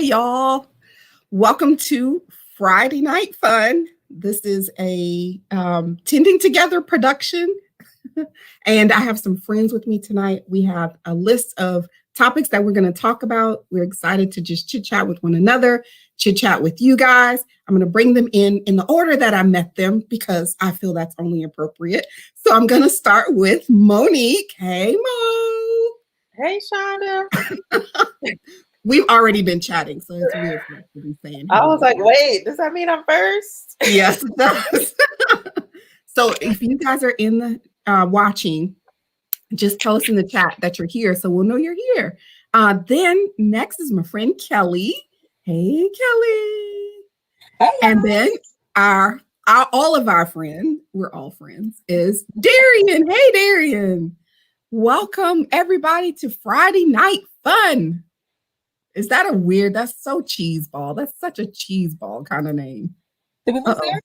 y'all. Welcome to Friday Night Fun. This is a Tending Together production. And I have some friends with me tonight. We have a list of topics that we're going to talk about. We're excited to just chit chat with one another, chit chat with you guys. I'm going to bring them in the order that I met them because I feel that's only appropriate. So I'm going to start with Monique. Hey, Mo. Hey, Shonda. We've already been chatting, so it's weird for us to be saying. I was like, wait, does that mean I'm first? Yes, it does. So if you guys are in the watching, just tell us in the chat that you're here so we'll know you're here. Then next is my friend Kelly. Hey, Kelly. Hey, and then our all of our friends, we're all friends, is Darian. Hey, Darian. Welcome everybody to Friday Night Fun. Is that a weird? That's so cheeseball. That's such a cheeseball kind of name. Did we lose there?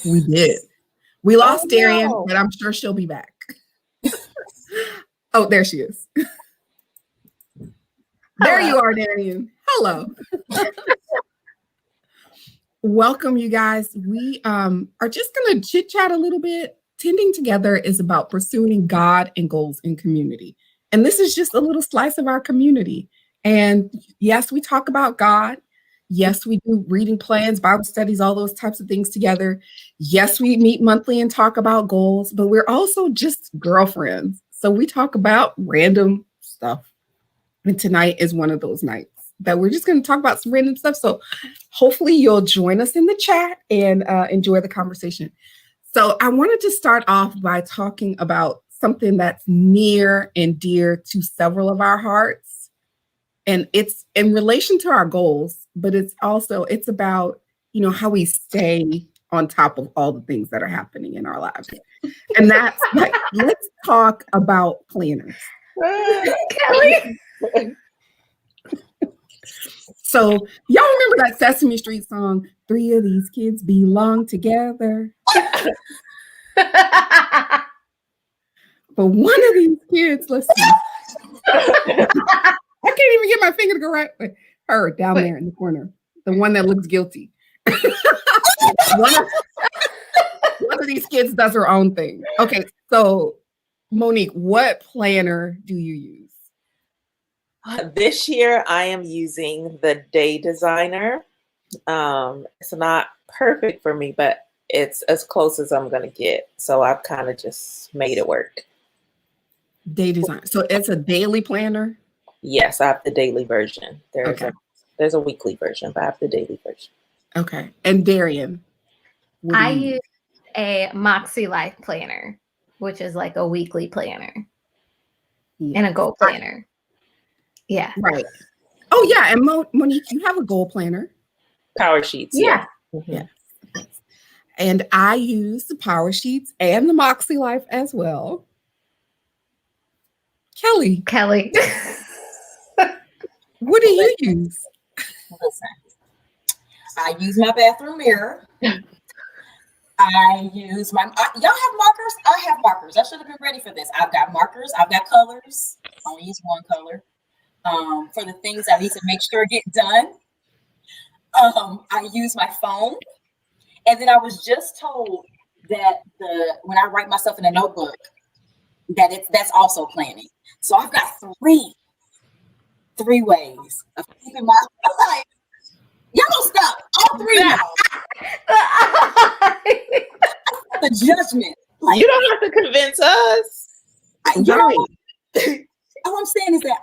We did. We lost Darian, but I'm sure she'll be back. Oh, there she is. There you are, Darian. Hello. Welcome, you guys. We are just going to chit chat a little bit. Tending Together is about pursuing God and goals in community. And this is just a little slice of our community. And yes, we talk about God. Yes, we do reading plans, Bible studies, all those types of things together. Yes, we meet monthly and talk about goals, but we're also just girlfriends. So we talk about random stuff. And tonight is one of those nights that we're just going to talk about some random stuff. So hopefully you'll join us in the chat and enjoy the conversation. So I wanted to start off by talking about something that's near and dear to several of our hearts. And it's in relation to our goals, but it's about, how we stay on top of all the things that are happening in our lives. And that's like, let's talk about planners. Kelly. So y'all remember that Sesame Street song, 3 of these kids belong together? But one of these kids, let's see. I can't even get my finger to go right. Her down there in the corner, the one that looks guilty. one of these kids does her own thing. Okay, so Monique, what planner do you use? This year, I am using the Day Designer. It's not perfect for me, but it's as close as I'm going to get. So I've kind of just made it work. Day Designer. So it's a daily planner? Yes, I have the daily version. There's a weekly version, but I have the daily version. Okay. And Darian? I use a Moxie Life planner, which is like a weekly planner and a goal planner. Yeah. Right. Oh, yeah. And Monique, you have a goal planner. Power Sheets. Yeah. Mm-hmm. Yeah. And I use the Power Sheets and the Moxie Life as well. Kelly. What do you use? Listen, I use my bathroom mirror. I use y'all have markers? I have markers. I should have been ready for this. I've got markers. I've got colors. I only use one color for the things I need to make sure get done. I use my phone. And then I was just told that when I write myself in a notebook, that's also planning. So I've got three ways of keeping my life. Y'all don't stop. All three now. The judgment. Like, you don't have to convince us. All I'm saying is that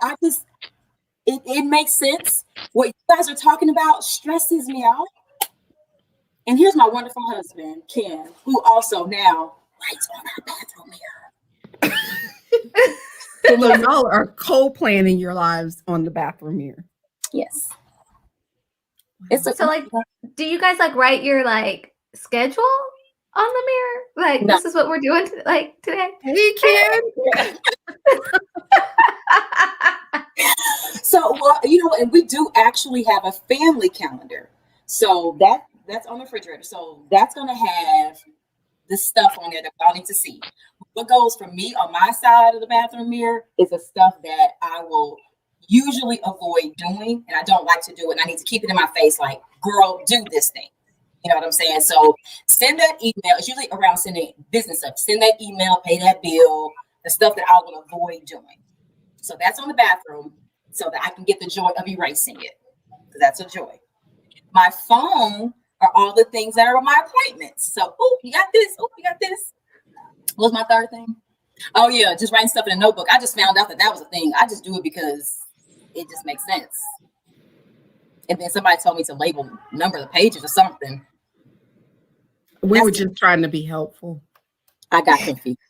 it makes sense. What you guys are talking about stresses me out. And here's my wonderful husband, Ken, who also now writes on our bathroom mirror. So y'all are co-planning your lives on the bathroom mirror. Yes. Do you guys write your schedule on the mirror? No. This is what we're doing today. Hey, Ken. So, and we do actually have a family calendar. So that's on the refrigerator. So that's going to have the stuff on there that y'all need to see. What goes for me on my side of the bathroom mirror is the stuff that I will, usually avoid doing, and I don't like to do it. And I need to keep it in my face, like, girl, do this thing. You know what I'm saying? So send that email. It's usually around sending business stuff. Send that email, pay that bill, the stuff that I will avoid doing. So that's on the bathroom so that I can get the joy of erasing it. Because that's a joy. My phone are all the things that are my appointments. So, oh, you got this. Oh, you got this. What was my third thing? Oh, yeah, just writing stuff in a notebook. I just found out that was a thing. I just do it because it just makes sense. And then somebody told me to label number the pages or something. We were just trying to be helpful. I got confused.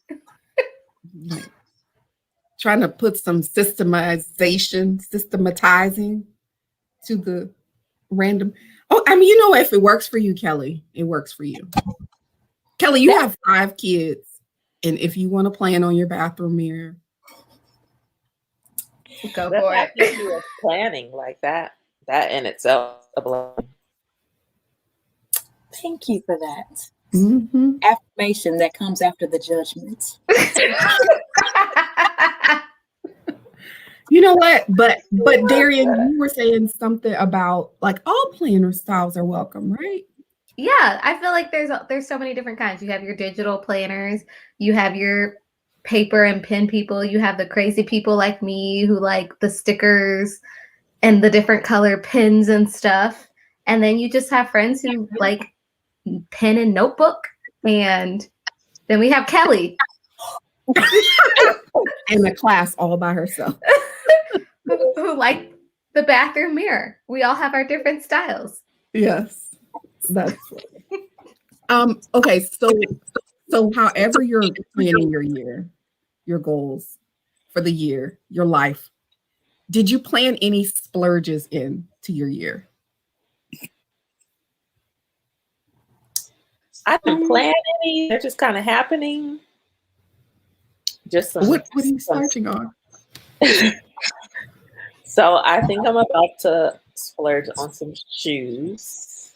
Like, trying to put some systematizing to the random. Oh, I mean, if it works for you, Kelly, it works for you. Kelly, you have 5 kids. And if you want to plan on your bathroom mirror, go for it. Planning like that in itself a blessing. Thank you for that. Mm-hmm. Affirmation that comes after the judgment. You know what? But Darian, you were saying something about like all planner styles are welcome, right? Yeah, I feel like there's so many different kinds. You have your digital planners, you have your paper and pen people, you have the crazy people like me who like the stickers and the different color pens and stuff. And then you just have friends who like pen and notebook. And then we have Kelly. In the class all by herself. who like the bathroom mirror. We all have our different styles. Yes. That's okay. So however you're planning your year, your goals for the year, your life, did you plan any splurges into your year? I didn't plan any. They're just kind of happening. Just some. What are you splurging on? So I think I'm about to splurge on some shoes.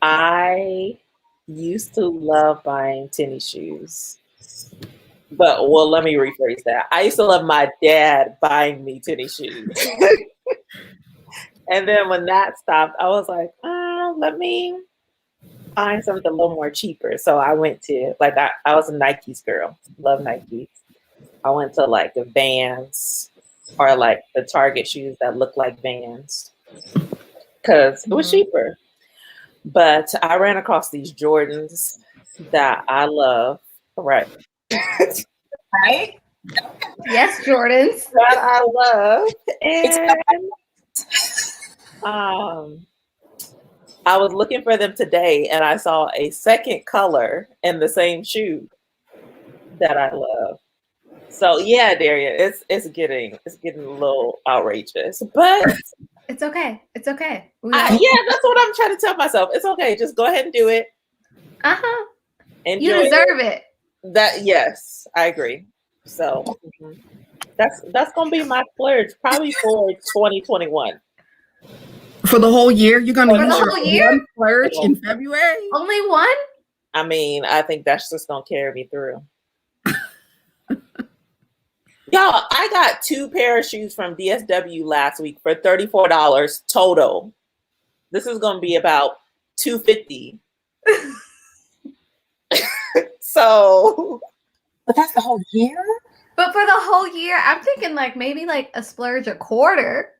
I used to love buying tennis shoes. But, well, let me rephrase that. I used to love my dad buying me tennis shoes. And then when that stopped, I was like, let me find something a little more cheaper. So I went to, like, I was a Nikes girl. Love Nikes. I went to, like, the Vans or, like, the Target shoes that look like Vans because it was cheaper. But I ran across these Jordans that I love. Right. Right? Yes, Jordans. That I love. And I was looking for them today and I saw a second color in the same shoe that I love. So yeah, Darian, it's getting a little outrageous, but it's okay. It's okay. Yeah, that's what I'm trying to tell myself. It's okay. Just go ahead and do it. You deserve it. Yes, I agree. So that's gonna be my splurge probably for 2021. For the whole year, you're gonna use your one splurge in February. Only one? I mean, I think that's just gonna carry me through. Y'all, I got 2 pair of shoes from DSW last week for $34 total. This is gonna be about $250. So, but that's the whole year. But for the whole year, I'm thinking like maybe like a splurge a quarter.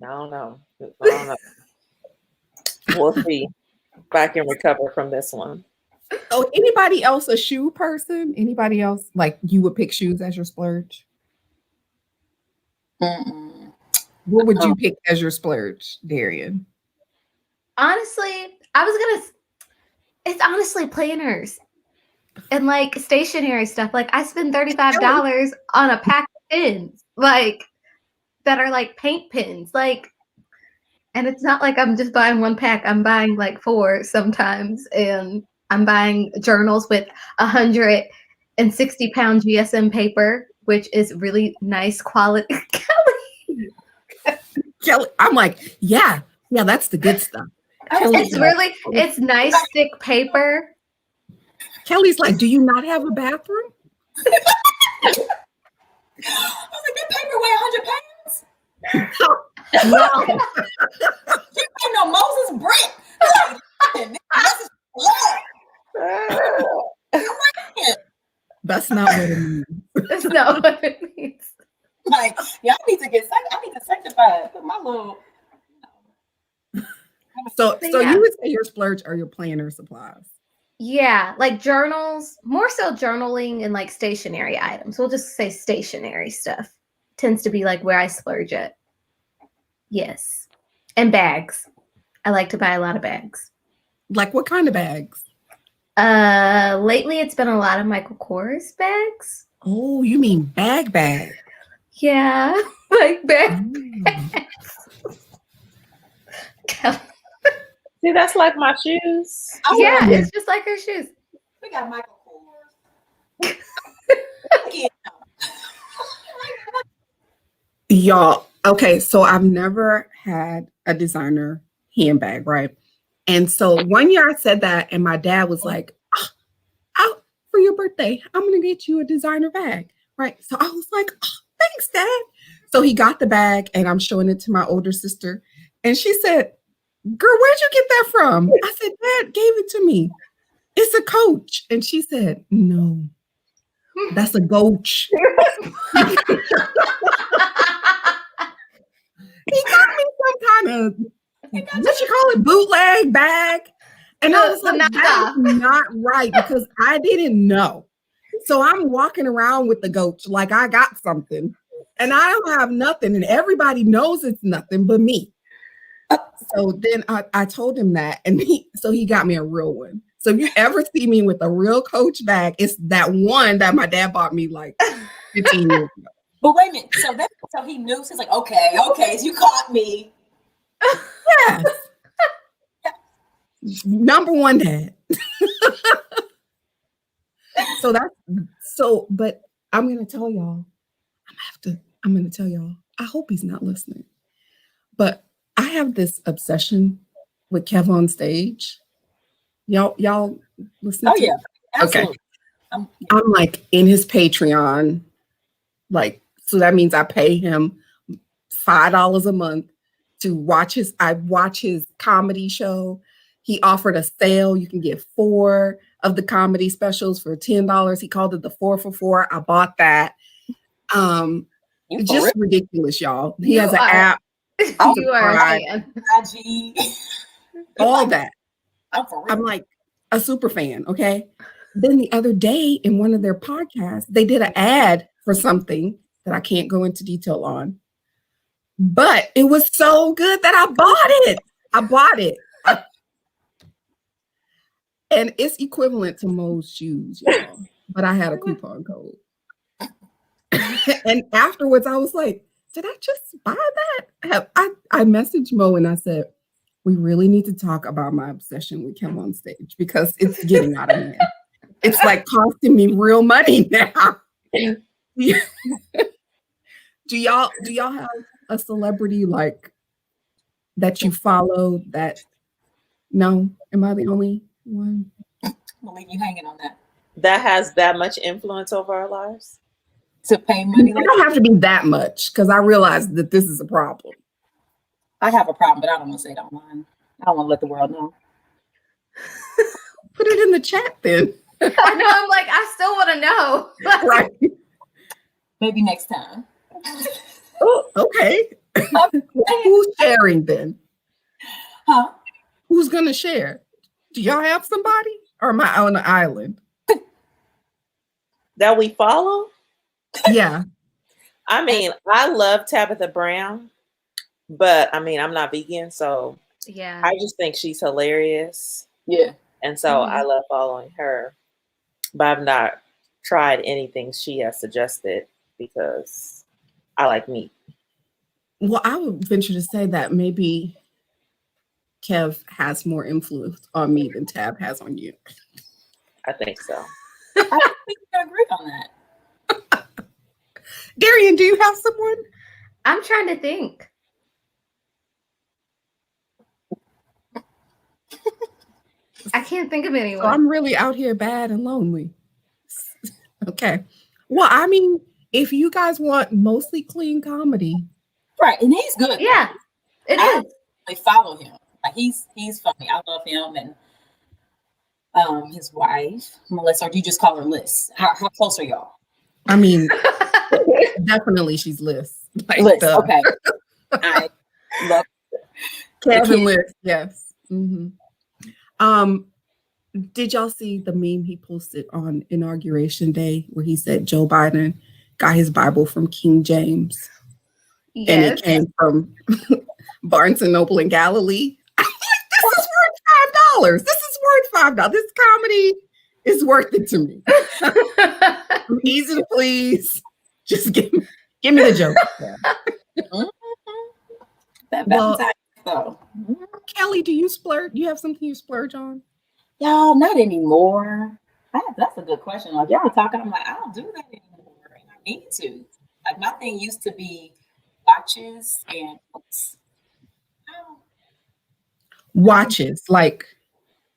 I don't know. We'll see if I can recover from this one. So, anybody else a shoe person? Anybody else like you would pick shoes as your splurge? What would you pick as your splurge, Darian? Honestly, it's honestly planners and like stationery stuff. Like I spend $35 on a pack of pins, like that are like paint pins. Like, and it's not like I'm just buying one pack. I'm buying like 4 sometimes, and I'm buying journals with 160-pound GSM paper, which is really nice quality. Kelly, I'm like, yeah, that's the good stuff. It's nice thick paper. Kelly's like, do you not have a bathroom? I was like, that paper weigh 100 pounds? No. You ain't no Moses Brent. Like, this is Lord. That's not what it means. That's not what it means. Like, yeah, I need to sanctify. Put my little. So Yeah. you would say your splurge are your planner supplies. Yeah, like journals, more so journaling and like stationery items. We'll just say stationery stuff tends to be like where I splurge at. Yes. And bags. I like to buy a lot of bags. Like what kind of bags? Lately it's been a lot of Michael Kors bags. Oh, you mean bag? Yeah, like bags. See, that's like my shoes. Yeah, it's just like her shoes. We got Michael Kors. Yeah. Y'all, okay, so I've never had a designer handbag, right? And so one year I said that, and my dad was like, for your birthday, I'm gonna get you a designer bag, right? So I was like, thanks, Dad. So he got the bag, and I'm showing it to my older sister, and she said, girl, where'd you get that from? I said, Dad gave it to me. It's a Coach. And she said, no, that's a Goach. He got me some kind of, what you call it, bootleg bag. And I was like, that's not right, because I didn't know. So I'm walking around with the Goach like I got something, and I don't have nothing, and everybody knows it's nothing but me. So then I told him that, and he got me a real one. So if you ever see me with a real Coach bag, it's that one that my dad bought me like 15 years ago. But wait a minute. So he knew. So he's like, okay, so you caught me. Yes. Number one dad. But I'm gonna tell y'all. I'm gonna tell y'all. I hope he's not listening. But I have this obsession with Kev on stage. Y'all listen to yeah. Absolutely. Okay. I'm like in his Patreon. Like, so that means I pay him $5 a month to watch his comedy show. He offered a sale. You can get 4 of the comedy specials for $10. He called it the 4 for 4. I bought that. Just ridiculous, y'all. He has an app. You are a fan. IG. All that. I'm like a super fan, okay? Then the other day in one of their podcasts, they did an ad for something that I can't go into detail on. But it was so good that I bought it. And it's equivalent to Mo's shoes, y'all. But I had a coupon code. And afterwards, I was like, did I just buy that? I messaged Mo and I said, we really need to talk about my obsession with Kim on stage, because it's getting out of hand. It's like costing me real money now. Do y'all have a celebrity like that you follow that? No? Am I the only one? I'm gonna leave you hanging on that. That has that much influence over our lives? To pay money? It don't have to be that much, because I realize that this is a problem. I have a problem, but I don't want to say it online. I don't want to let the world know. Put it in the chat then. I know, I'm like, I still want to know. Right. Maybe next time. Oh, okay. Who's sharing then? Huh? Who's going to share? Do y'all have somebody? Or am I on the island? That we follow? Yeah. I mean, I love Tabitha Brown, but I mean, I'm not vegan, so yeah, I just think she's hilarious. Yeah. And so I love following her, but I've not tried anything she has suggested because I like meat. Well, I would venture to say that maybe Kev has more influence on me than Tab has on you. I think so. I think we can agree on that. Darian, do you have someone? I'm trying to think. I can't think of anyone. So I'm really out here bad and lonely. Okay. Well, I mean, if you guys want mostly clean comedy, Right, and he's good. Yeah, it I is. They follow him. Like he's funny. I love him and his wife, Melissa, or do you just call her Liz? How close are y'all? I mean, definitely she's Liz. Like Liz, okay. I love Kevin Liz, yes. Mm-hmm. Did y'all see the meme he posted on Inauguration Day where he said Joe Biden got his Bible from King James? Yes. And it came from Barnes and Noble in Galilee. I'm like, this is worth $5. This is worth $5. This comedy is worth it to me. I'm easy to please. Just give me the joke. that Well, Valentine's though. Kelly, do you splurge? You have something you splurge on? Y'all, not anymore. That's a good question. Like y'all talking, I'm like, I don't do that anymore, and I need to. Like my thing used to be watches and books. Watches, like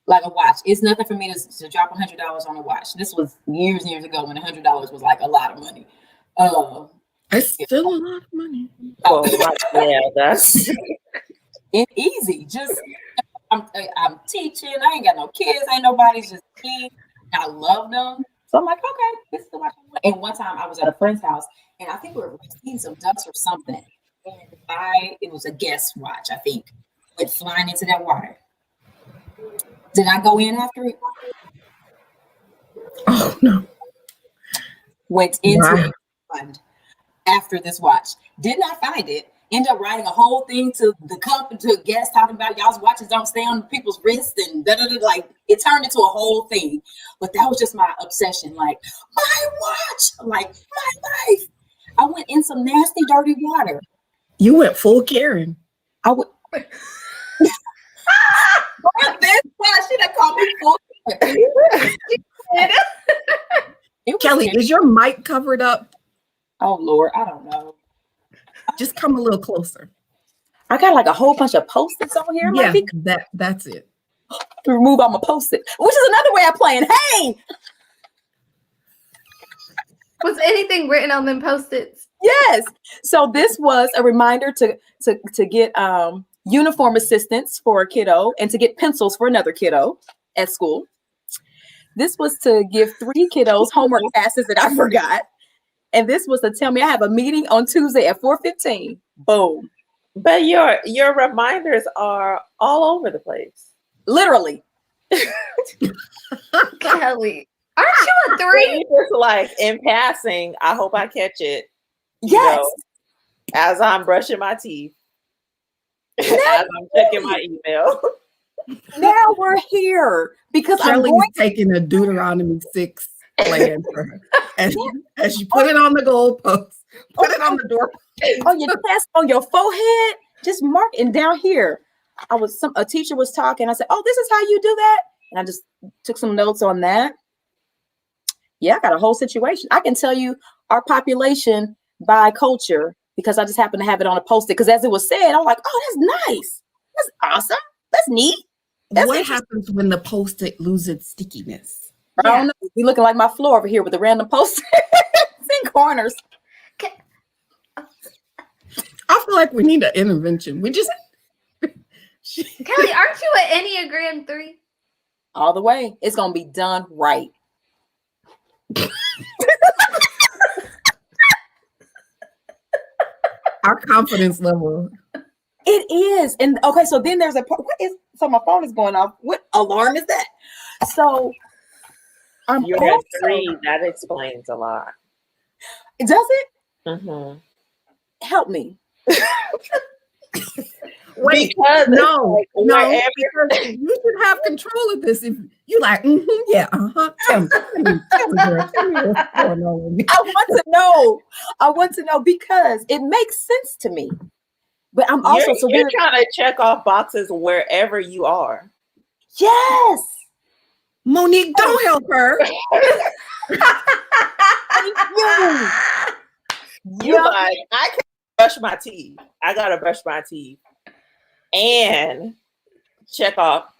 a watch. It's nothing for me to drop $100 on a watch. This was years and years ago when $100 was like a lot of money. it's still a lot of money. Yeah, that's It's easy. Just I'm teaching. I ain't got no kids. Ain't nobody's just me. I love them. So I'm like, okay, this is the watch I want. And one time I was at a friend's house, and I think we were seeing some ducks or something. And it was a guest watch, I think, went flying into that water. Did I go in after it? Oh no. Went into it after this watch. Did not find it. Ended up writing a whole thing to the company, to guests, talking about y'all's watches don't stay on people's wrists and like it turned into a whole thing. But that was just my obsession. Like, my watch, like my life. I went in some nasty, dirty water. You went full Karen. I would. This watch, she done called me full Karen. Kelly, is your mic covered up? Oh Lord, I don't know. Just come a little closer. I got like a whole bunch of post-its on here. Yeah, that's it. To remove all my post-it, which is another way of playing. Hey, Was anything written on them post-its? yes. So this was a reminder to get uniform assistance for a kiddo and to get pencils for another kiddo at school. This was to give 3 kiddos homework tasks that I forgot. And this was to tell me I have a meeting on Tuesday at 4:15. Boom. but your reminders are all over the place. Literally. Kelly, aren't you a 3? Just like in passing, I hope I catch it. Yes. As I'm brushing my teeth, as I'm checking my email. Now we're here because Kelly's I'm going taking a Deuteronomy 6 plan for her. As you put it on the goalpost, put it on the door. on your chest, on your forehead, just mark it. And down here, a teacher was talking. I said, "Oh, this is how you do that," and I just took some notes on that. Yeah, I got a whole situation. I can tell you our population by culture because I just happen to have it on a post-it. Because as it was said, I'm like, "Oh, that's nice. That's awesome. That's neat." What happens when the post-it loses its stickiness? I don't know. We looking like my floor over here with the random post-its in corners. I feel like we need an intervention. We just Kelly, aren't you an Enneagram 3? All the way. It's gonna be done right. our confidence level. It is. And okay, so then there's a part. So my phone is going off. What alarm is that? So You're at 3. That explains a lot. Does it? Mm-hmm. Help me. Wait, because no, wherever because you should have control of this. If you like, yeah, tell me, girl, tell me what's going on with me. I want to know because it makes sense to me. But I'm also you're trying to check off boxes wherever you are. Yes. Monique, don't help her. Thank you. You like, I can brush my teeth. I gotta brush my teeth and check off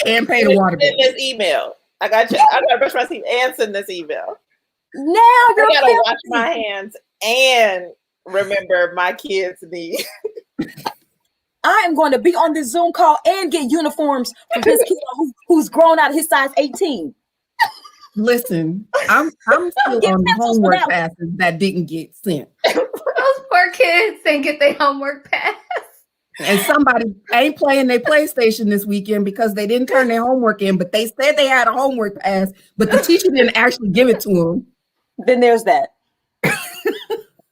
And pay the water bill. Send this email. I gotta brush my teeth and send this email. Now I gotta wash my hands and remember my kids need. I am going to be on this Zoom call and get uniforms for this kid who's grown out of his size 18. Listen, I'm still on the homework passes that didn't get sent. Those poor kids didn't get their homework pass. And somebody ain't playing their PlayStation this weekend because they didn't turn their homework in, but they said they had a homework pass, but the teacher didn't actually give it to them. Then there's that.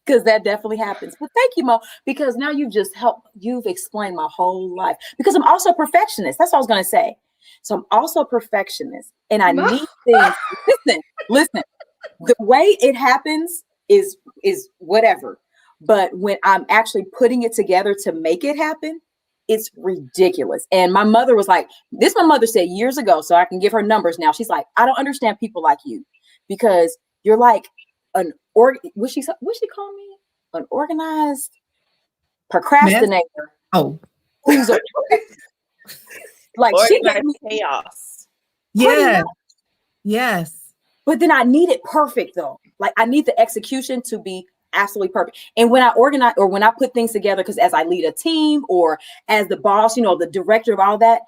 Because that definitely happens. But thank you, Mo, because now you've explained my whole life. Because I'm also a perfectionist. That's what I was going to say. So I'm also a perfectionist. And I need things. Listen. The way it happens is whatever. But when I'm actually putting it together to make it happen, it's ridiculous. And my mother was like, my mother said years ago, so I can give her numbers now. She's like, I don't understand people like you because you're like what she call me? An organized procrastinator. Oh. Who's like she gave me chaos. Yeah. Yes. But then I need it perfect though. Like I need the execution to be absolutely perfect. And when I organize or when I put things together, because as I lead a team or as the boss, the director of all that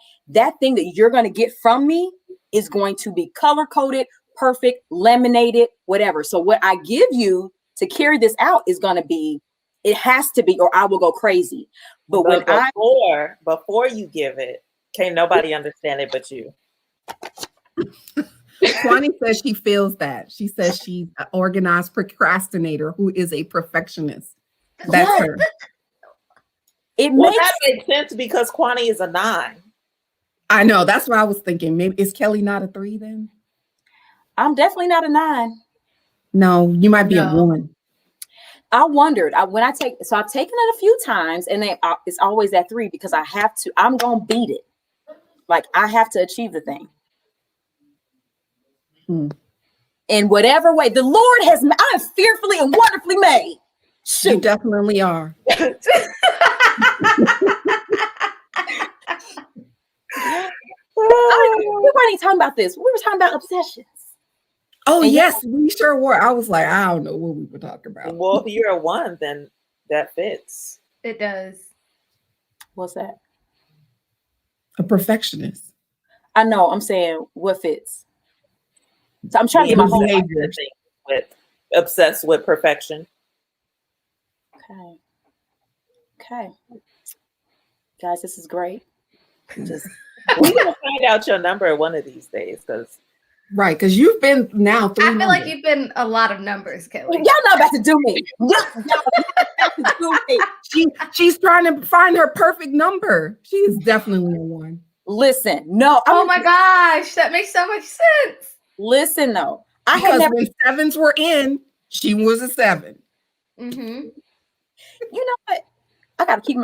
thing that you're going to get from me is going to be color coded, perfect, laminated, whatever. So what I give you to carry this out is going to be, it has to be, or I will go crazy. But before you give it, can't nobody understand it but you. Kwani says she feels that. She says she's an organized procrastinator who is a perfectionist. That's her. That makes sense because Kwani is a 9. I know. That's what I was thinking. Maybe is Kelly not a 3 then? I'm definitely not a 9. No, you might be a 1. I wondered I've taken it a few times and it's always at 3 because I have to, I'm going to beat it. Like I have to achieve the thing. In whatever way the Lord has, I am fearfully and wonderfully made. You definitely are. We weren't even talking about this. We were talking about obsessions. Oh, and yes, we sure were. I was like, I don't know what we were talking about. Well, if you're a 1, then that fits. It does. What's that? A perfectionist. I know. I'm saying what fits. So I'm trying to get my whole behavior obsessed with perfection. Okay. Guys, this is great. We're gonna find out your number one of these days, because you've been now 3 I feel like you've been a lot of numbers, Kelly. Y'all not about to do me. Y'all not about to do me. She's trying to find her perfect number. She is definitely a 1. Listen, no. Oh my gosh, that makes so much sense. Listen, though, when 7s were in, she was a 7. Mm-hmm. You know what? I gotta keep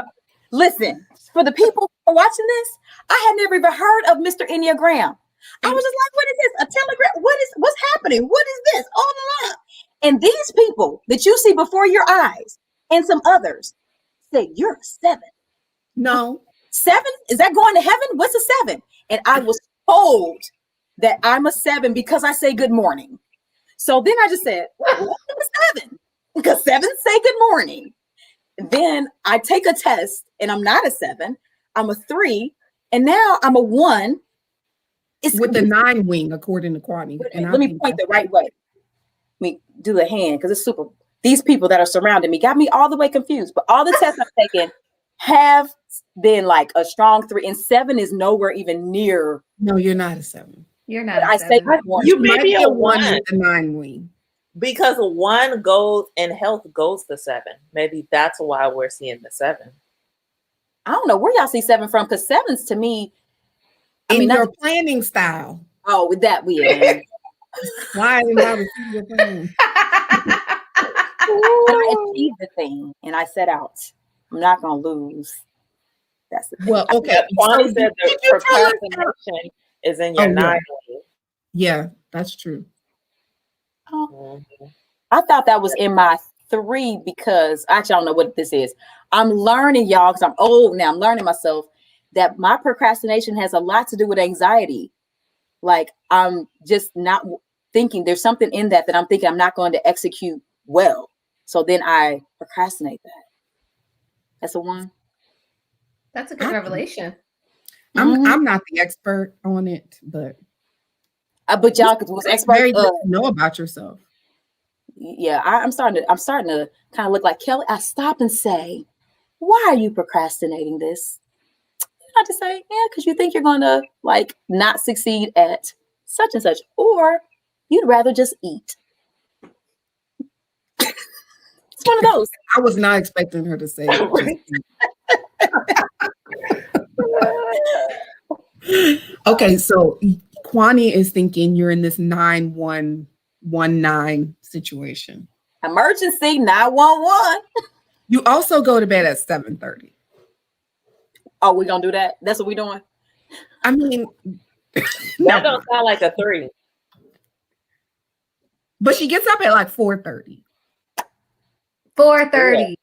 listen. For the people who are watching this, I had never even heard of Mr. Enneagram. I was just like, "What is this? A telegram? What's happening? What is this?" Oh la la. And these people that you see before your eyes, and some others, say you're a 7. No, 7? Is that going to heaven? What's a 7? And I was told that I'm a 7 because I say good morning. So then I just said, well, I'm a 7 because 7s say good morning. Then I take a test and I'm not a 7. I'm a 3. And now I'm a 1. It's with the 9 wing, according to Kwani. Let me point the right way. Let me do the hand because it's super. These people that are surrounding me got me all the way confused. But all the tests I've taken have been like a strong 3. And 7 is nowhere even near. No, you're not a 7. You're not. I say you might be a 1 with the 9 wing. Because 1 goes in health goes to 7. Maybe that's why we're seeing the 7. I don't know where y'all see 7 from, because 7s to me, your planning style. Oh, with that weird. Why didn't I receive your plan? I achieved the thing and I set out. I'm not gonna lose. That's the thing. Well, okay. Kwani said the procrastination is in your 9 wing. Yeah, that's true. Oh. I thought that was in my 3 because actually I don't know what this is. I'm learning, y'all, because I'm old now. I'm learning myself that my procrastination has a lot to do with anxiety. Like I'm just not thinking. There's something in that I'm thinking I'm not going to execute well. So then I procrastinate that. That's a one. That's a good revelation. I'm not the expert on it, but y'all was expert. Very good to know about yourself. Yeah, I'm starting to kind of look like Kelly. I stop and say, why are you procrastinating this? I just say, yeah, because you think you're going to like not succeed at such and such, or you'd rather just eat. It's one of those. I was not expecting her to say it. Okay, so Kwani is thinking you're in this 9119 situation. Emergency 911. You also go to bed at 7:30. Oh, we gonna do that? That's what we doing? I mean, that don't sound like a 3. But she gets up at like 4:30. 4:30.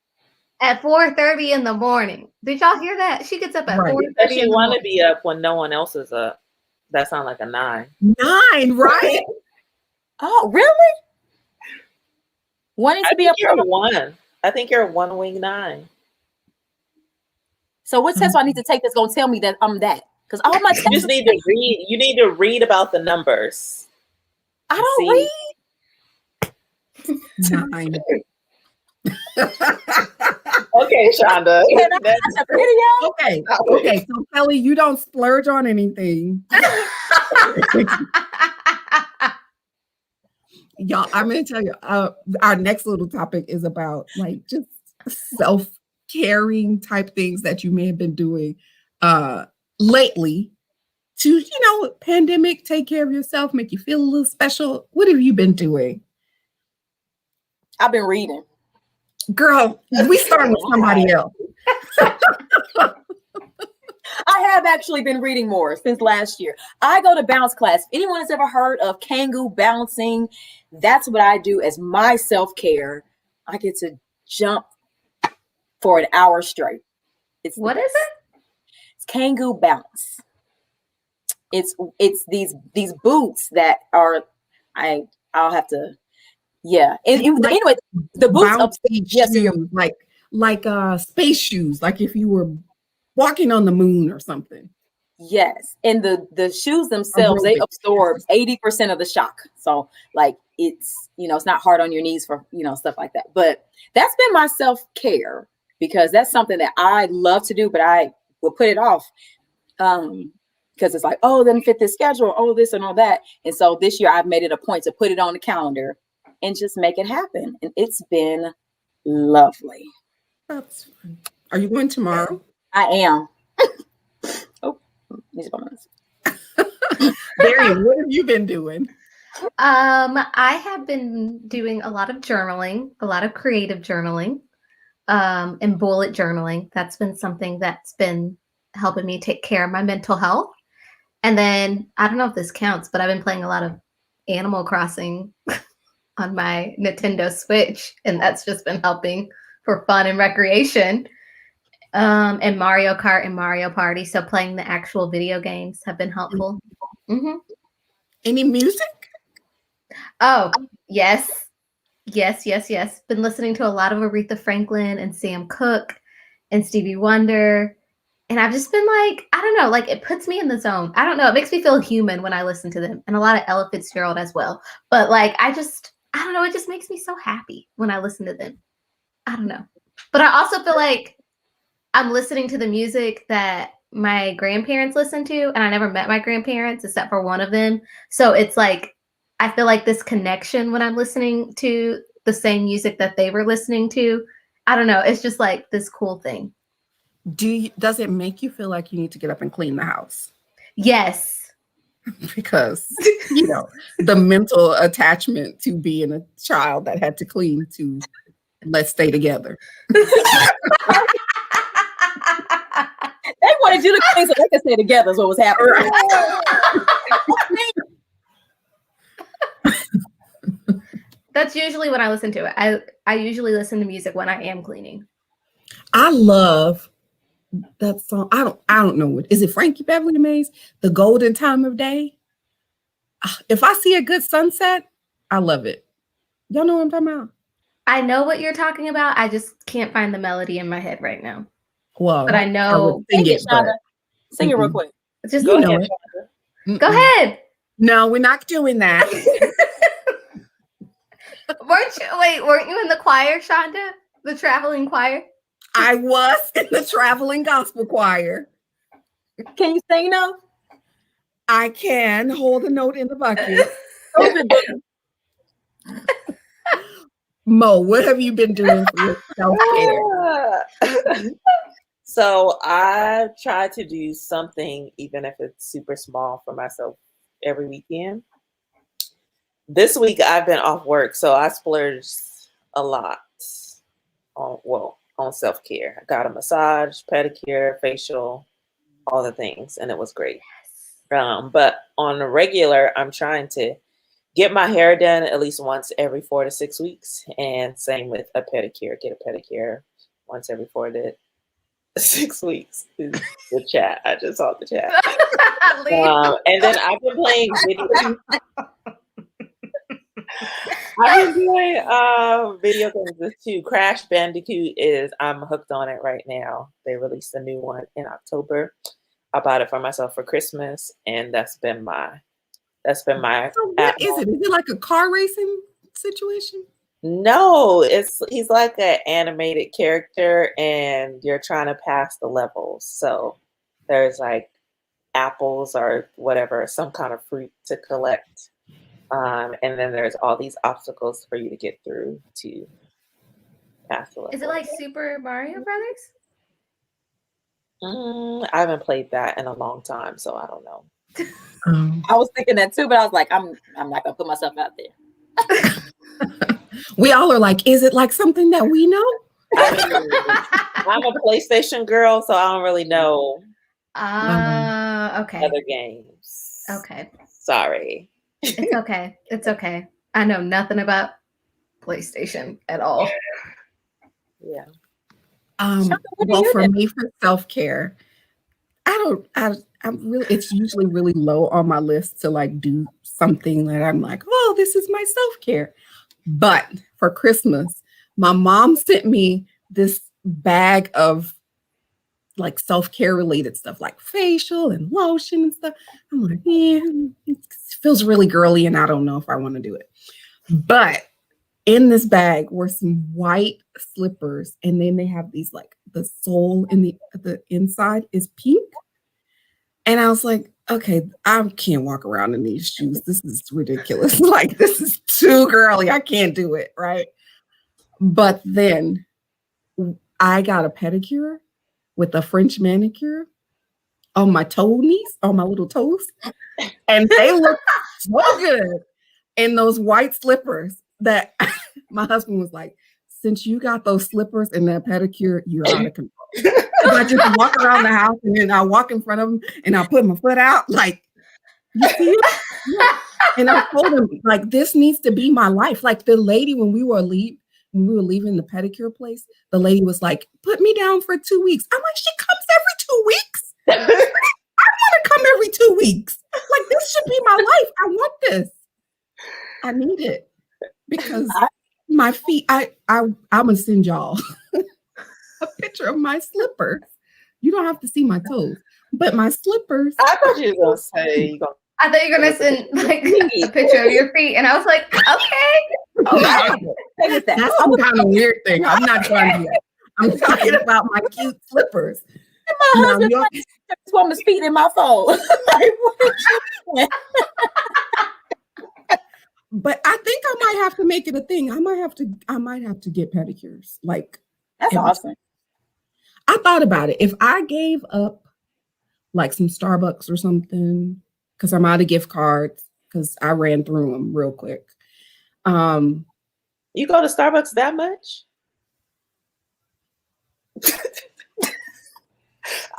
At 4:30 in the morning. Did y'all hear that? She gets up at 4:30. She want to be up when no one else is up. That sounds like a 9. 9, right? Oh, really? Wanting to be up. You're a 1. I think you're a 1 wing 9. So what test do I need to take that's gonna tell me that I'm that? Because all my tests you just need to read. You need to read about the numbers. I don't read. 9. Okay, Shonda. Okay. So Kelly, you don't splurge on anything. Y'all, I'm gonna tell you, our next little topic is about like just self-caring type things that you may have been doing lately to, pandemic, take care of yourself, make you feel a little special. What have you been doing? I've been reading. Girl, we started with somebody else. I have actually been reading more since last year. I go to bounce class. If anyone has ever heard of Kangoo bouncing, that's what I do as my self-care. I get to jump for an hour straight. What is it? It's Kangoo bounce. It's these boots that are I'll have to anyway, the boots upstairs, shoes, like space shoes, like if you were walking on the moon or something. Yes, and the shoes themselves, they absorb 80% of the shock. So like it's it's not hard on your knees for stuff like that. But that's been my self-care because that's something that I love to do, but I will put it off because it's like, oh, it doesn't fit this schedule, oh, this and all that. And so this year I've made it a point to put it on the calendar and just make it happen. And it's been lovely. That's fun. Are you going tomorrow? I am. Oh, these moments. Darian, what have you been doing? I have been doing a lot of journaling, a lot of creative journaling, and bullet journaling. That's been something that's been helping me take care of my mental health. And then I don't know if this counts, but I've been playing a lot of Animal Crossing on my Nintendo Switch, and that's just been helping for fun and recreation. And Mario Kart and Mario Party. So playing the actual video games have been helpful. Mm-hmm. Any music? Oh, yes. Been listening to a lot of Aretha Franklin and Sam Cooke and Stevie Wonder. And I've just been like, I don't know, like it puts me in the zone. I don't know. It makes me feel human when I listen to them, and a lot of Ella Fitzgerald as well. But like, I don't know. It just makes me so happy when I listen to them. I don't know. But I also feel like I'm listening to the music that my grandparents listened to, and I never met my grandparents except for one of them. So it's like, I feel like this connection when I'm listening to the same music that they were listening to. I don't know. It's just like this cool thing. Does it make you feel like you need to get up and clean the house? Yes. Because, the mental attachment to being a child that had to clean to let's stay together. They wanted you to clean so they could stay together is what was happening. That's usually when I listen to it. I usually listen to music when I am cleaning. I love that song. I don't know what is it. Frankie Beverly Mays, The Golden Time of Day. If I see a good sunset, I love it. Y'all know what I'm talking about? I know what you're talking about. I just can't find the melody in my head right now. Well, But I I would know. sing Sing it, it, but Shonda. Sing it real mm-mm. quick. Just You Go know ahead, it. Shonda. go Mm-mm. ahead. No, we're not doing that. Weren't you in the choir, Shonda? The traveling choir? I was in the traveling gospel choir. Can you sing now? I can hold a note in the bucket. Mo, what have you been doing for your self-care? So I try to do something, even if it's super small, for myself every weekend. This week I've been off work, so I splurged a lot on self-care. I got a massage, pedicure, facial, all the things, and it was great. But on the regular, I'm trying to get my hair done at least once every 4 to 6 weeks, and same with a pedicure. Get a pedicure once every 4 to 6 weeks. Is the chat. I just saw the chat. And then I've been playing video. I've been doing video games too. Crash Bandicoot I'm hooked on it right now. They released a new one in October. I bought it for myself for Christmas, and that's been my So what is it? Is it like a car racing situation? No, he's like an animated character, and you're trying to pass the levels. So there's like apples or whatever, some kind of fruit to collect. And then there's all these obstacles for you to get through to pass the level. Is it like Super Mario Brothers? I haven't played that in a long time, so I don't know. I was thinking that too, but I was like, I'm not gonna put myself out there. We all are like, is it like something that we know? I'm a PlayStation girl, so I don't really know Okay. other games. Okay. Sorry. It's okay. It's okay. I know nothing about PlayStation at all. Yeah. Well, for me, for self-care, I'm really, it's usually really low on my list to like do something that I'm like, oh, this is my self-care. But for Christmas, my mom sent me this bag of like self-care related stuff, like facial and lotion and stuff. I'm like, yeah, it feels really girly and I don't know if I want to do it. But in this bag were some white slippers, and then they have these like the sole in the inside is pink. And I was like, okay, I can't walk around in these shoes. This is ridiculous. Like, this is too girly. I can't do it, right? But then I got a pedicure with a French manicure on my on my little toes. And they look so good in those white slippers that my husband was like, since you got those slippers and that pedicure, you're out of control. I just walk around the house and then I walk in front of him and I put my foot out, like, you see it? Yeah. And I told him, like, this needs to be my life. Like the lady, when we were leaving the pedicure place, the lady was like, put me down for 2 weeks. I'm like, she comes every 2 weeks. I want to come every 2 weeks. Like, this should be my life. I want this. I need it because my feet, I'm gonna send y'all a picture of my slippers. You don't have to see my toes, but my slippers. I thought you were gonna say I thought you were gonna send like a picture of your feet, and I was like, okay. That's some kind of weird thing. I'm not trying to do that. I'm talking about my cute slippers. My husband puts this woman's feet in my phone. Like, what But I think I might have to make it a thing. I might have to get pedicures. Like, that's awesome. I thought about it. If I gave up like some Starbucks or something, because I'm out of gift cards, because I ran through them real quick. You go to Starbucks that much?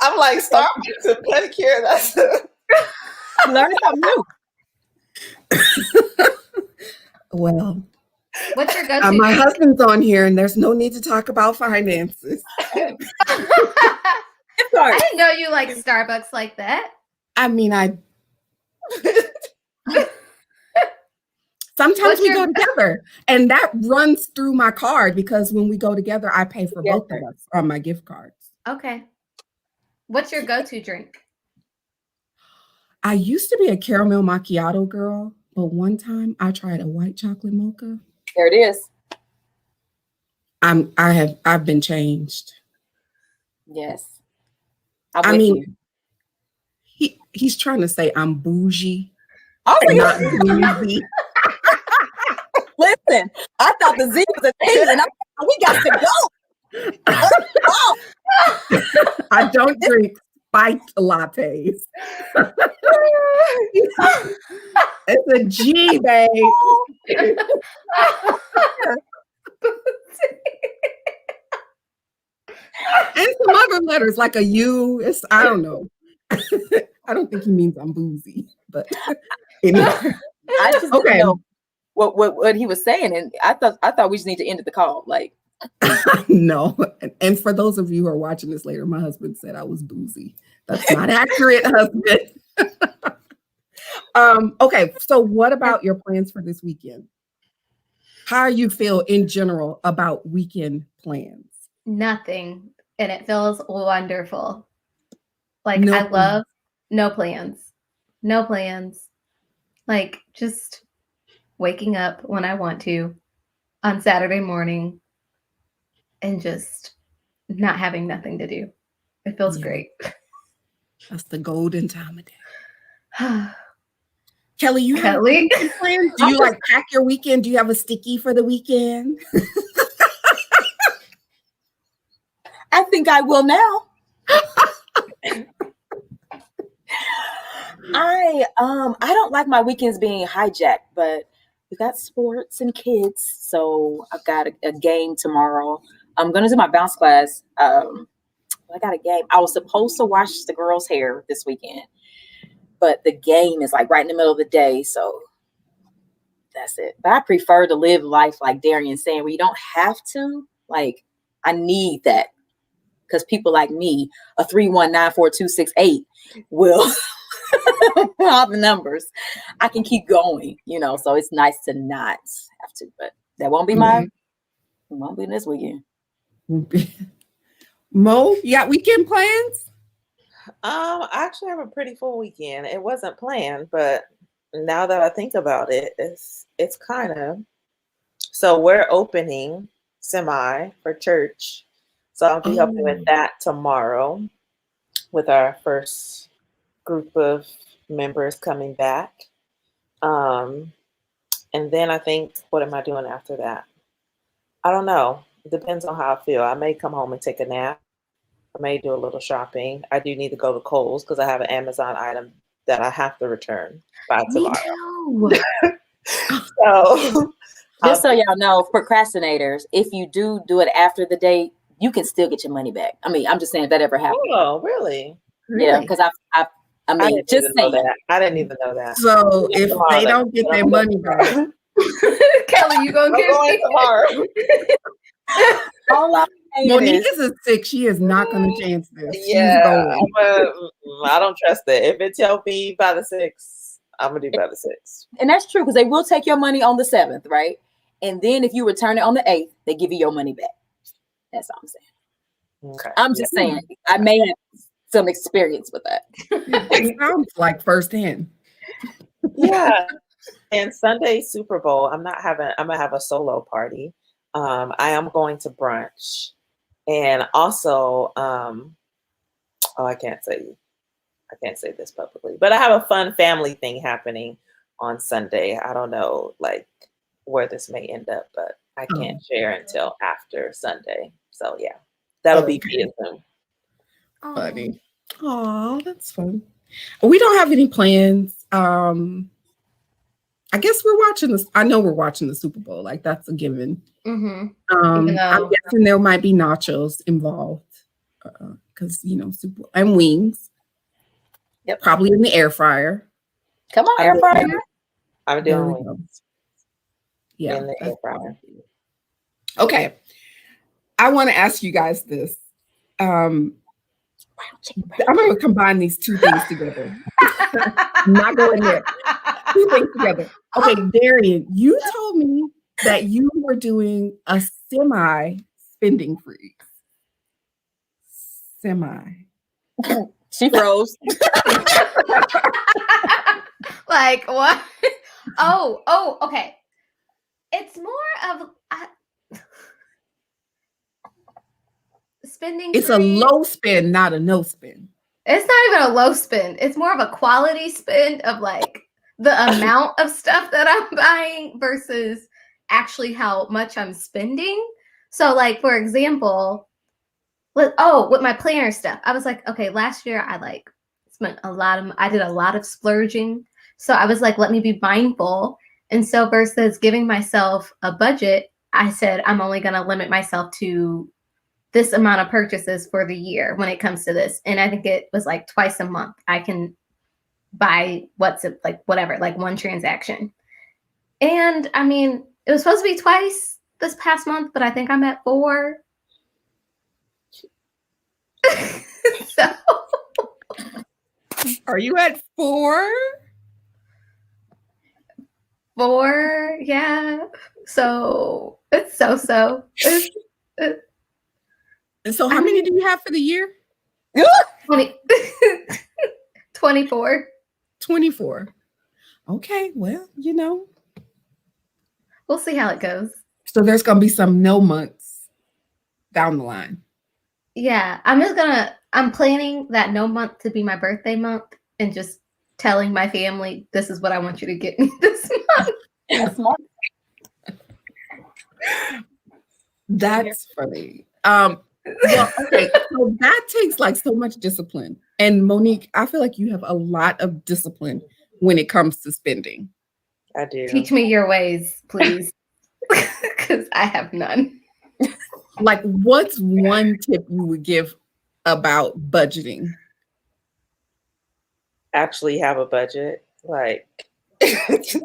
I'm like, Starbucks and pedicure, that's Learning something new. Well, what's your go-to? my husband's on here, and there's no need to talk about finances. I didn't know you like Starbucks like that. I mean, Sometimes we go together, and that runs through my card because when we go together, I pay for both of us on my gift cards. Okay. What's your go-to drink? I used to be a caramel macchiato girl, but one time I tried a white chocolate mocha. There it is. I've been changed. Yes. I mean, he's trying to say I'm bougie. I was not bougie. Listen, I thought the Z was a thing, and we got to go. I don't drink spiked lattes. It's a G, babe. And some other letters like a U. I don't know. I don't think he means I'm boozy, but anyway. I just didn't know what he was saying, and I thought we just need to end the call. Like, no. And for those of you who are watching this later, my husband said I was boozy. That's not accurate, husband. Okay, so what about your plans for this weekend? How do you feel in general about weekend plans? Nothing, and it feels wonderful. Like, I love no plans. Like, just waking up when I want to on Saturday morning and just not having nothing to do. It feels great. That's the golden time of day. Kelly, you have Kelly? plans? Do you like pack your weekend? Do you have a sticky for the weekend? I think I will now. I don't like my weekends being hijacked, but we got sports and kids, so I've got a game tomorrow. I'm gonna do my bounce class. I got a game. I was supposed to wash the girls' hair this weekend, but the game is like right in the middle of the day, so that's it. But I prefer to live life like Darian's saying, where you don't have to. Like, I need that because people like me, a 3194268 will all the numbers. I can keep going, so it's nice to not have to, but that won't be it won't be this weekend. Mo, you got weekend plans? I actually have a pretty full weekend. It wasn't planned, but now that I think about it, it's kind of. So we're opening semi for church. So I'll be helping with that tomorrow with our first group of members coming back. And then I think, what am I doing after that? I don't know. It depends on how I feel. I may come home and take a nap. I may do a little shopping. I do need to go to Kohl's because I have an Amazon item that I have to return by tomorrow. So, just so y'all know, procrastinators, if you do it after the date, you can still get your money back. I mean, I'm just saying if that ever happens. Oh, really? Yeah, because I mean, just saying. I didn't even know that. So if they don't get their money back, Kelly, you gonna get it tomorrow? Monique is sick. She is not going to chance this. Yeah, I don't trust it. If it tells me by the 6th, I'm gonna do by the 6th. And that's true because they will take your money on the 7th, right? And then if you return it on the 8th, they give you your money back. That's all I'm saying. Okay. I'm just saying I may have some experience with that. It sounds like firsthand. Yeah. And Sunday Super Bowl, I'm gonna have a solo party. I am going to brunch. And also, I can't say this publicly, but I have a fun family thing happening on Sunday. I don't know like where this may end up, but I can't share until after Sunday. So yeah, that'll be via Zoom. Funny. Oh, that's fun. We don't have any plans. I guess we're watching this. I know we're watching the Super Bowl. Like that's a given. Mm-hmm. I'm guessing there might be nachos involved because Super Bowl and wings. Yep. Probably in the air fryer. Come on, air fryer. I'm doing wings. Yeah, in the air fryer. Okay, I want to ask you guys this. I'm going to combine these two things together. I'm not going there. Two things together. Okay, Darian, you told me that you were doing a semi spending freeze. Semi. She froze. Like what? Oh, okay. It's more of spending. It's a free. low spend, not a no spend. It's not even a low spend. It's more of a quality spend of like the amount of stuff that I'm buying versus actually how much I'm spending. So, like for example, with my planner stuff, I was like, okay, last year I like spent I did a lot of splurging. So I was like, let me be mindful. And so versus giving myself a budget, I said I'm only going to limit myself to this amount of purchases for the year when it comes to this. And I think it was like twice a month I can buy like one transaction. And I mean, it was supposed to be twice this past month, but I think I'm at 4. So Are you at 4? 4, yeah. So it's so. And so how many do you have for the year? 24. 24. Okay, well, We'll see how it goes. So there's going to be some no months down the line. Yeah, I'm planning that no month to be my birthday month and just telling my family, this is what I want you to get me this month. That's smart. That's funny. Well, okay, so that takes like so much discipline. And Monique, I feel like you have a lot of discipline when it comes to spending. I do. Teach me your ways, please, because I have none. Like, what's one tip you would give about budgeting? Actually have a budget. Like that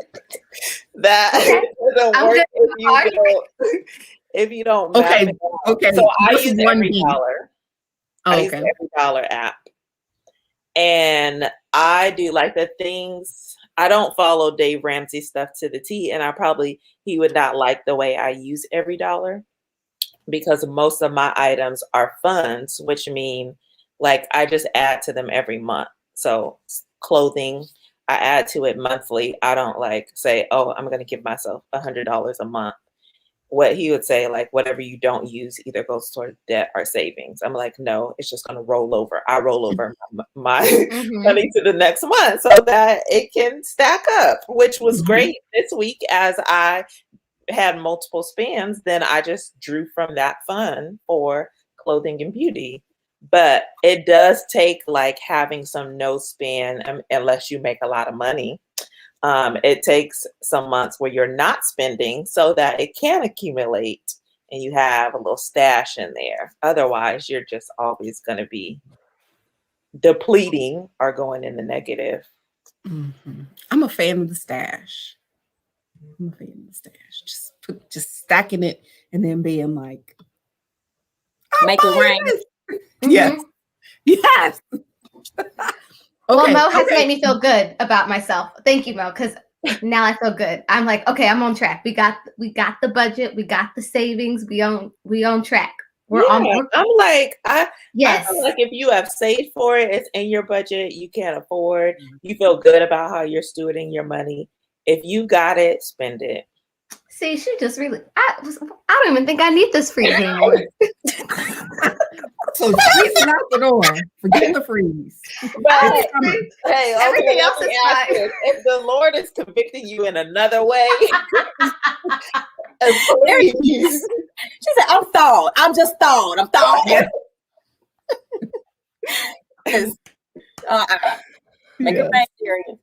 doesn't work if you don't map Okay, it out. okay. So I What's use one every thing? dollar. Oh, I use okay. the every dollar app. And I do like the things. I don't follow Dave Ramsey stuff to the T, and he would not like the way I use every dollar because most of my items are funds, which mean like I just add to them every month. So clothing, I add to it monthly. I don't like say, oh, I'm going to give myself $100 a month. What he would say, like, whatever you don't use either goes toward debt or savings. I'm like, no, it's just going to roll over. I roll over my money to the next month so that it can stack up, which was great this week as I had multiple spends. Then I just drew from that fund for clothing and beauty. But it does take like having some no spend unless you make a lot of money. It takes some months where you're not spending so that it can accumulate and you have a little stash in there. Otherwise, you're just always going to be depleting or going in the negative. Mm-hmm. I'm a fan of the stash. Just stacking it and then being like, make it rain. Yes. Yes. Well, Mo has made me feel good about myself. Thank you, Mo, because now I feel good. I'm like, okay, I'm on track. We got the budget, we got the savings, we on track. We're on. I'm like, yes. I feel like if you have saved for it, it's in your budget, you can't afford, you feel good about how you're stewarding your money. If you got it, spend it. See, she just really, I don't even think I need this freeze anymore. So freeze it out the door. Forget the freeze. But hey, everything else is fine. If the Lord is convicting you in another way, please. She said, I'm thawed. I'm just thawed. I'm thawed. Make it rain, Darian.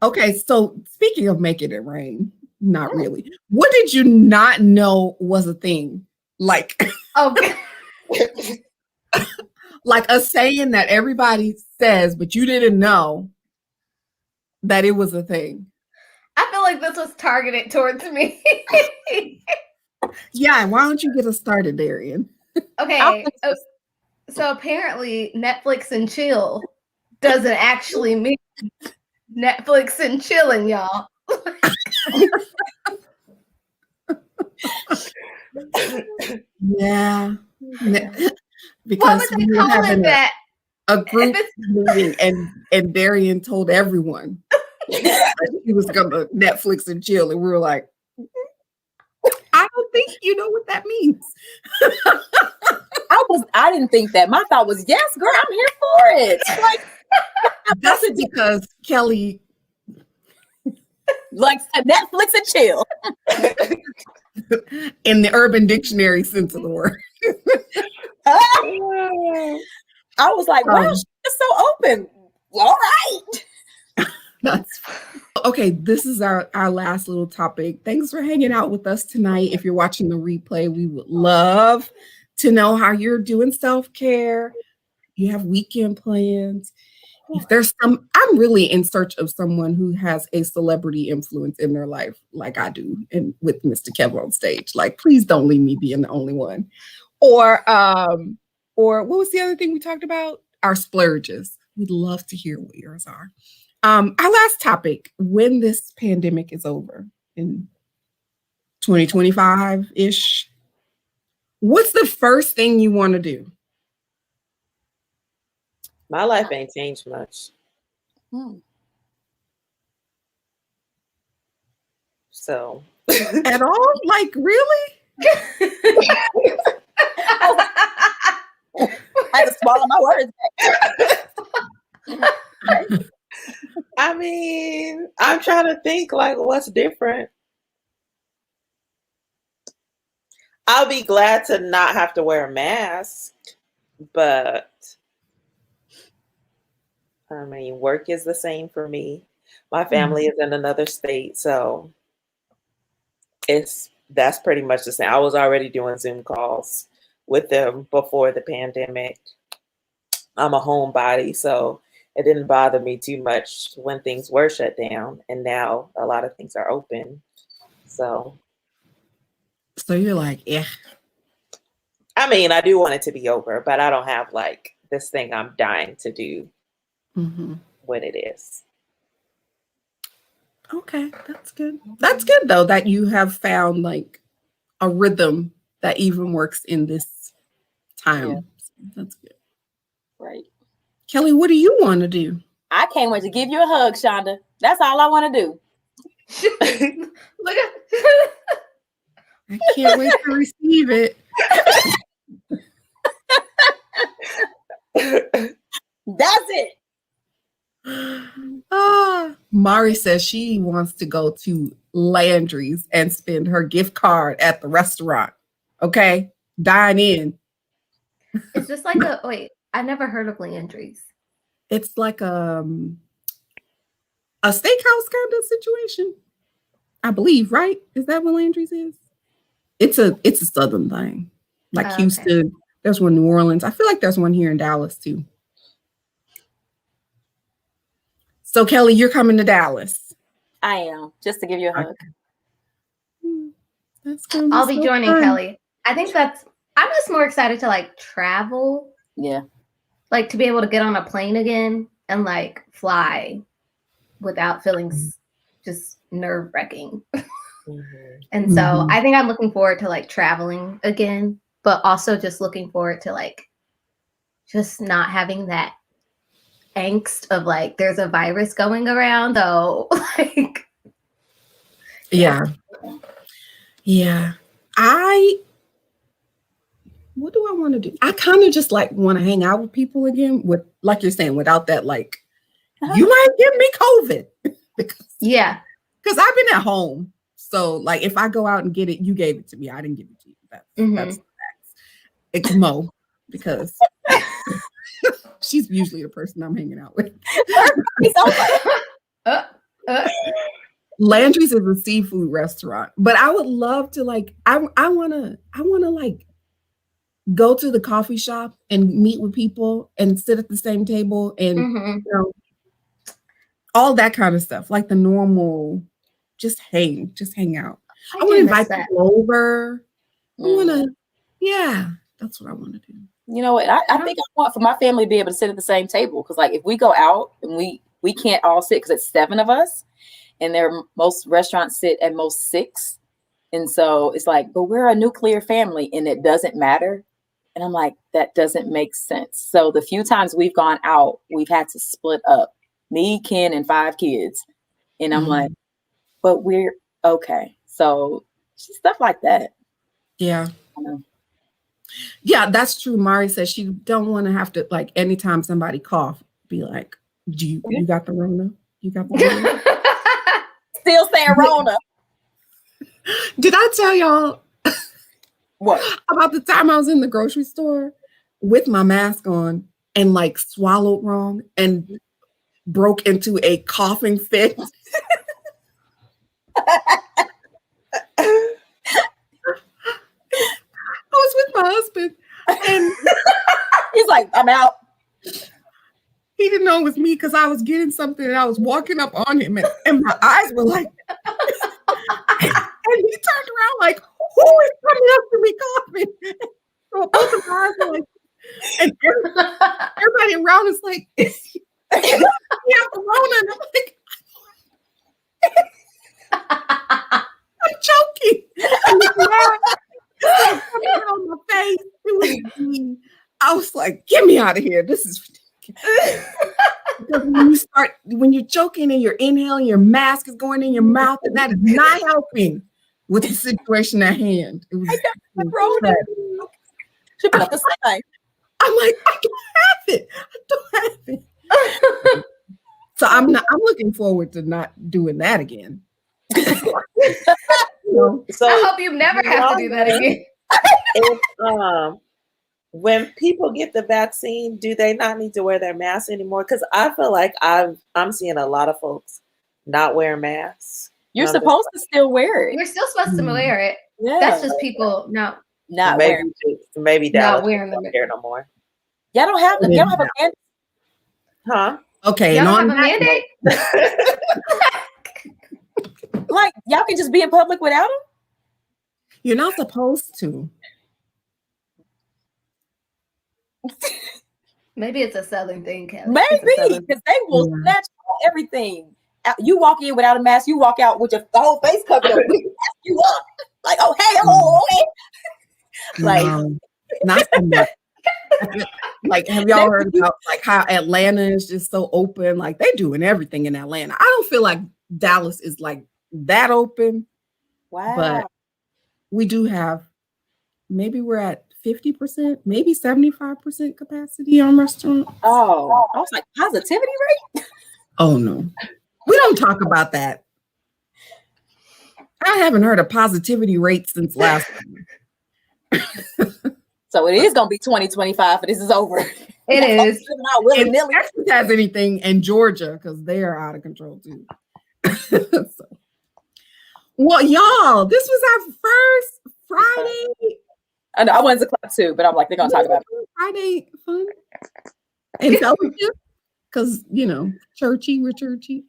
Okay, so speaking of making it rain, not really. What did you not know was a thing? Like, like a saying that everybody says, but you didn't know that it was a thing. I feel like this was targeted towards me. Yeah, why don't you get us started, Darian? Okay, so apparently Netflix and chill doesn't actually mean Netflix and chilling, y'all. Yeah. What Because would we they were call it having that? a group it's- meeting and Darian told everyone that he was gonna Netflix and chill, and we were like, I don't think you know what that means. I didn't think that. My thought was, yes, girl, I'm here for it. Like, That's because Kelly likes to Netflix and chill. in the Urban Dictionary sense of the word. I was like, wow, she's so open. All right. That's okay. This is our last little topic. Thanks for hanging out with us tonight. If you're watching the replay, we would love to know how you're doing self-care. You have weekend plans. If there's I'm really in search of someone who has a celebrity influence in their life, like I do, and with Mr. Kev on stage. Like, please don't leave me being the only one. Or what was the other thing we talked about? Our splurges. We'd love to hear what yours are. Our last topic: when this pandemic is over in 2025-ish, what's the first thing you want to do? My life ain't changed much. So At all? Like, really? I had to swallow my words back. I mean, I'm trying to think like what's different. I'll be glad to not have to wear a mask, but I mean, work is the same for me. My family is in another state, so that's pretty much the same. I was already doing Zoom calls with them before the pandemic. I'm a homebody, so it didn't bother me too much when things were shut down, and now a lot of things are open. So you're like, yeah. I mean, I do want it to be over, but I don't have like this thing I'm dying to do when it is. Okay, that's good. That's good though, that you have found like a rhythm that even works in this time. Yeah. That's good. Right. Kelly, what do you want to do? I can't wait to give you a hug, Shonda. That's all I want to do. Look at I can't wait to receive it. That's it. Mari says she wants to go to Landry's and spend her gift card at the restaurant. Okay, dine in. Is this like wait? I never heard of Landry's. It's like a steakhouse kind of situation, I believe. Right? Is that what Landry's is? It's a southern thing, like Houston. Okay. There's one in New Orleans. I feel like there's one here in Dallas too. So Kelly, you're coming to Dallas. I am, just to give you a hug. That's gonna be I'll be joining fun. Kelly. I think I'm just more excited to like travel. Yeah. Like to be able to get on a plane again and like fly without feeling just nerve-wracking. And so I think I'm looking forward to like traveling again, but also just looking forward to like just not having that angst of like there's a virus going around though. Like yeah. What do I want to do? I kind of just like want to hang out with people again, with like you're saying, without that like you might give me COVID. because I've been at home, so like if I go out and get it, you gave it to me, I didn't give it to you. That's the facts. It's Mo, because she's usually the person I'm hanging out with. Landry's is a seafood restaurant, but I would love to like I wanna like go to the coffee shop and meet with people and sit at the same table and you know, all that kind of stuff, like the normal, just hang out. I want to invite people over. That's what I want to do. You know what? I think I want for my family to be able to sit at the same table, because like if we go out and we we can't all sit because it's 7 of us, and most restaurants sit at most 6. And so it's like, but we're a nuclear family and it doesn't matter. And I'm like, that doesn't make sense. So the few times we've gone out, we've had to split up, me, Ken, and 5 kids. And I'm like, but we're okay. So stuff like that. Yeah. Yeah, that's true. Mari says she don't want to have to, like, anytime somebody cough, be like, you got the Rona? You got the Rona? Still saying Rona. Did I tell y'all what about the time I was in the grocery store with my mask on and like swallowed wrong and broke into a coughing fit? I was with my husband and he's like, I'm out. He didn't know it was me because I was getting something and I was walking up on him and my eyes were like, and he turned around like, who is coming up to me coughing? So both of my eyes were like, and everybody around is like, you have the Rona. And I'm like, I'm choking. And the coming on my face. It was mean. I was like, get me out of here. This is ridiculous. Because when you're choking and you're inhaling, your mask is going in your mouth, and that is not helping with the situation at hand. It was, She put up a sign. I'm like, I don't have it. So I'm looking forward to not doing that again. So I hope you never have to do that again. If, when people get the vaccine, do they not need to wear their mask anymore? Because I feel like I'm seeing a lot of folks not wearing masks. You're supposed to still wear it. You're still supposed to wear it. Yeah. That's just people not Maybe not wearing them. Don't care no more. Y'all don't have a mandate. Huh? Okay. Y'all and don't have a mandate? Like, y'all can just be in public without them? You're not supposed to. Maybe it's a Southern thing, Kelly. Maybe, because they will snatch everything. You walk in without a mask, you walk out with the whole face covered up. You up. Like, oh, hey, oh, hey. Like, not so much. Like, have y'all heard about like how Atlanta is just so open? Like, they're doing everything in Atlanta. I don't feel like Dallas is like that open. Wow. But we do have, maybe we're at 50%, maybe 75% capacity on restaurants. Oh, I was like, positivity rate? Oh, no. We don't talk about that. I haven't heard a positivity rate since last time. So it is going to be 2025, but this is over. It is. If Texas has anything, in Georgia, because they are out of control too. So. Well, y'all, this was our first Friday. I know I wanted to clap too, but I'm like, they're going to talk about it. Friday fun and fellowship, because, we're churchy.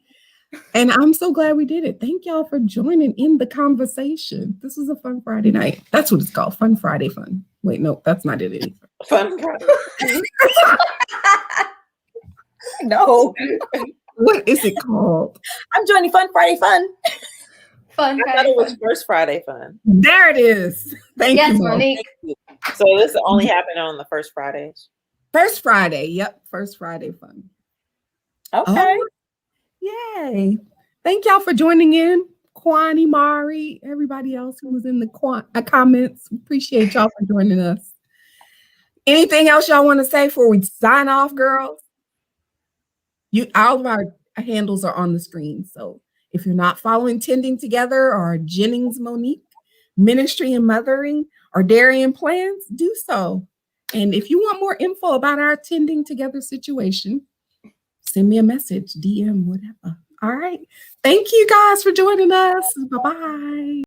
And I'm so glad we did it. Thank y'all for joining in the conversation. This was a fun Friday night. That's what it's called. Fun Friday fun. Wait, no, that's not it either. Fun Friday. No. What is it called? I'm joining Fun Friday Fun. Fun I thought it was First Friday Fun. There it is. Thank you, Monique. So this only happened on the first Fridays? First Friday. Yep. First Friday fun. Okay. Oh, yay. Thank y'all for joining in. Kwani, Mari, everybody else who was in the comments. Appreciate y'all for joining us. Anything else y'all want to say before we sign off, girls? All of our handles are on the screen. So if you're not following Tending Together or Jennings Monique, Ministry and Mothering, or Darian Plans, do so. And if you want more info about our Tending Together situation, send me a message, DM, whatever. All right. Thank you guys for joining us. Bye-bye.